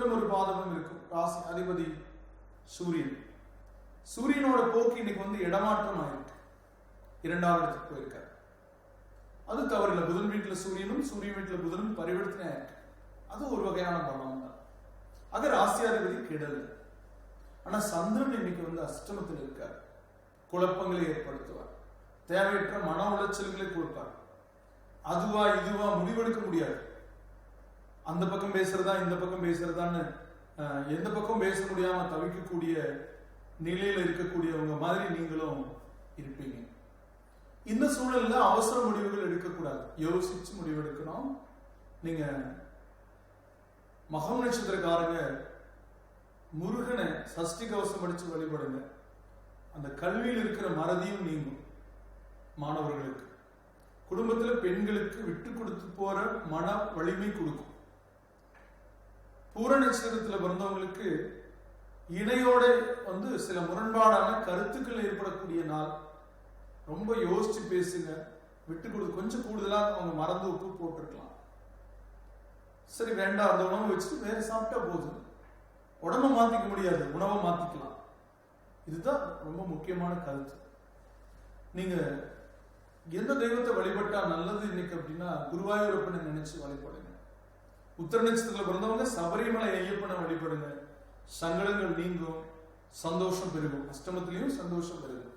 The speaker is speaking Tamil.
சந்திரன் ஒரு பாதமும் இருக்கும். ராசி அதிபதி சூரியன். சூரியனோட போக்கு இன்னைக்கு இடமாற்றம் ஆயிருக்கு, 2ஆம் இடத்துக்கு போயிருக்காரு. அது தவறில்லை. புதன் வீட்டுல சூரியனும் சூரியன் வீட்டுல புதனும் பரிவர்த்தனை ஆயிருக்கு. அது ஒரு வகையான பலம் தான். அது ராசியாதிபதி கெடல். ஆனா சந்திரன் இன்னைக்கு அஷ்டமத்தில் இருக்கார். குழப்பங்களை ஏற்படுத்துவார், தேவையற்ற மன உளைச்சல்களை கொடுப்பார். அதுவா இதுவா முடிவெடுக்க முடியாது. அந்த பக்கம் பேசுறதா இந்த பக்கம் பேசுறதான்னு எந்த பக்கம் பேச முடியாம தவிக்கக்கூடிய நிலையில இருக்கக்கூடியவங்க மாதிரி நீங்களும் இருப்பீங்க. இந்த சூழல்ல அவசர முடிவுகள் எடுக்கக்கூடாது, யோசிச்சு முடிவெடுக்கணும். நீங்க மகம் நட்சத்திரக்காரங்க முருகனை சஷ்டி கவசம் படிச்சு வழிபடுங்க. அந்த கல்வியில் இருக்கிற மறதியும் நீங்கும். மாணவர்களுக்கு, குடும்பத்துல பெண்களுக்கு விட்டு கொடுத்து போற மன வலிமை கொடுக்கும். பூர நட்சத்திரத்துல பிறந்தவங்களுக்கு இணையோட சில முரண்பாடான கருத்துக்கள் ஏற்படக்கூடிய நாள். ரொம்ப யோசிச்சு பேசுங்க, விட்டு கொடுத்து. கொஞ்சம் கூடுதலா அவங்க மறந்து உப்பு போட்டிருக்கலாம், சரி வேண்டாம் அந்த உணவை வச்சுட்டு வேற சாப்பிட்டா போதும். உடம்ப மாத்திக்க முடியாது, உணவை மாத்திக்கலாம். இதுதான் ரொம்ப முக்கியமான கருத்து. நீங்க எந்த தெய்வத்தை வழிபட்டா நல்லது இன்னைக்கு அப்படின்னா, குருவாயூரப்பனை நினைச்சு வழிபடுங்க. உத்தர நட்சத்திரத்துல பிறந்தவங்க சபரிமலை ஐயப்பனை வழிபடுங்க. சங்கடங்கள் நீங்கும், சந்தோஷம் பெருகும். அஷ்டமத்திலையும் சந்தோஷம் பெருகும்.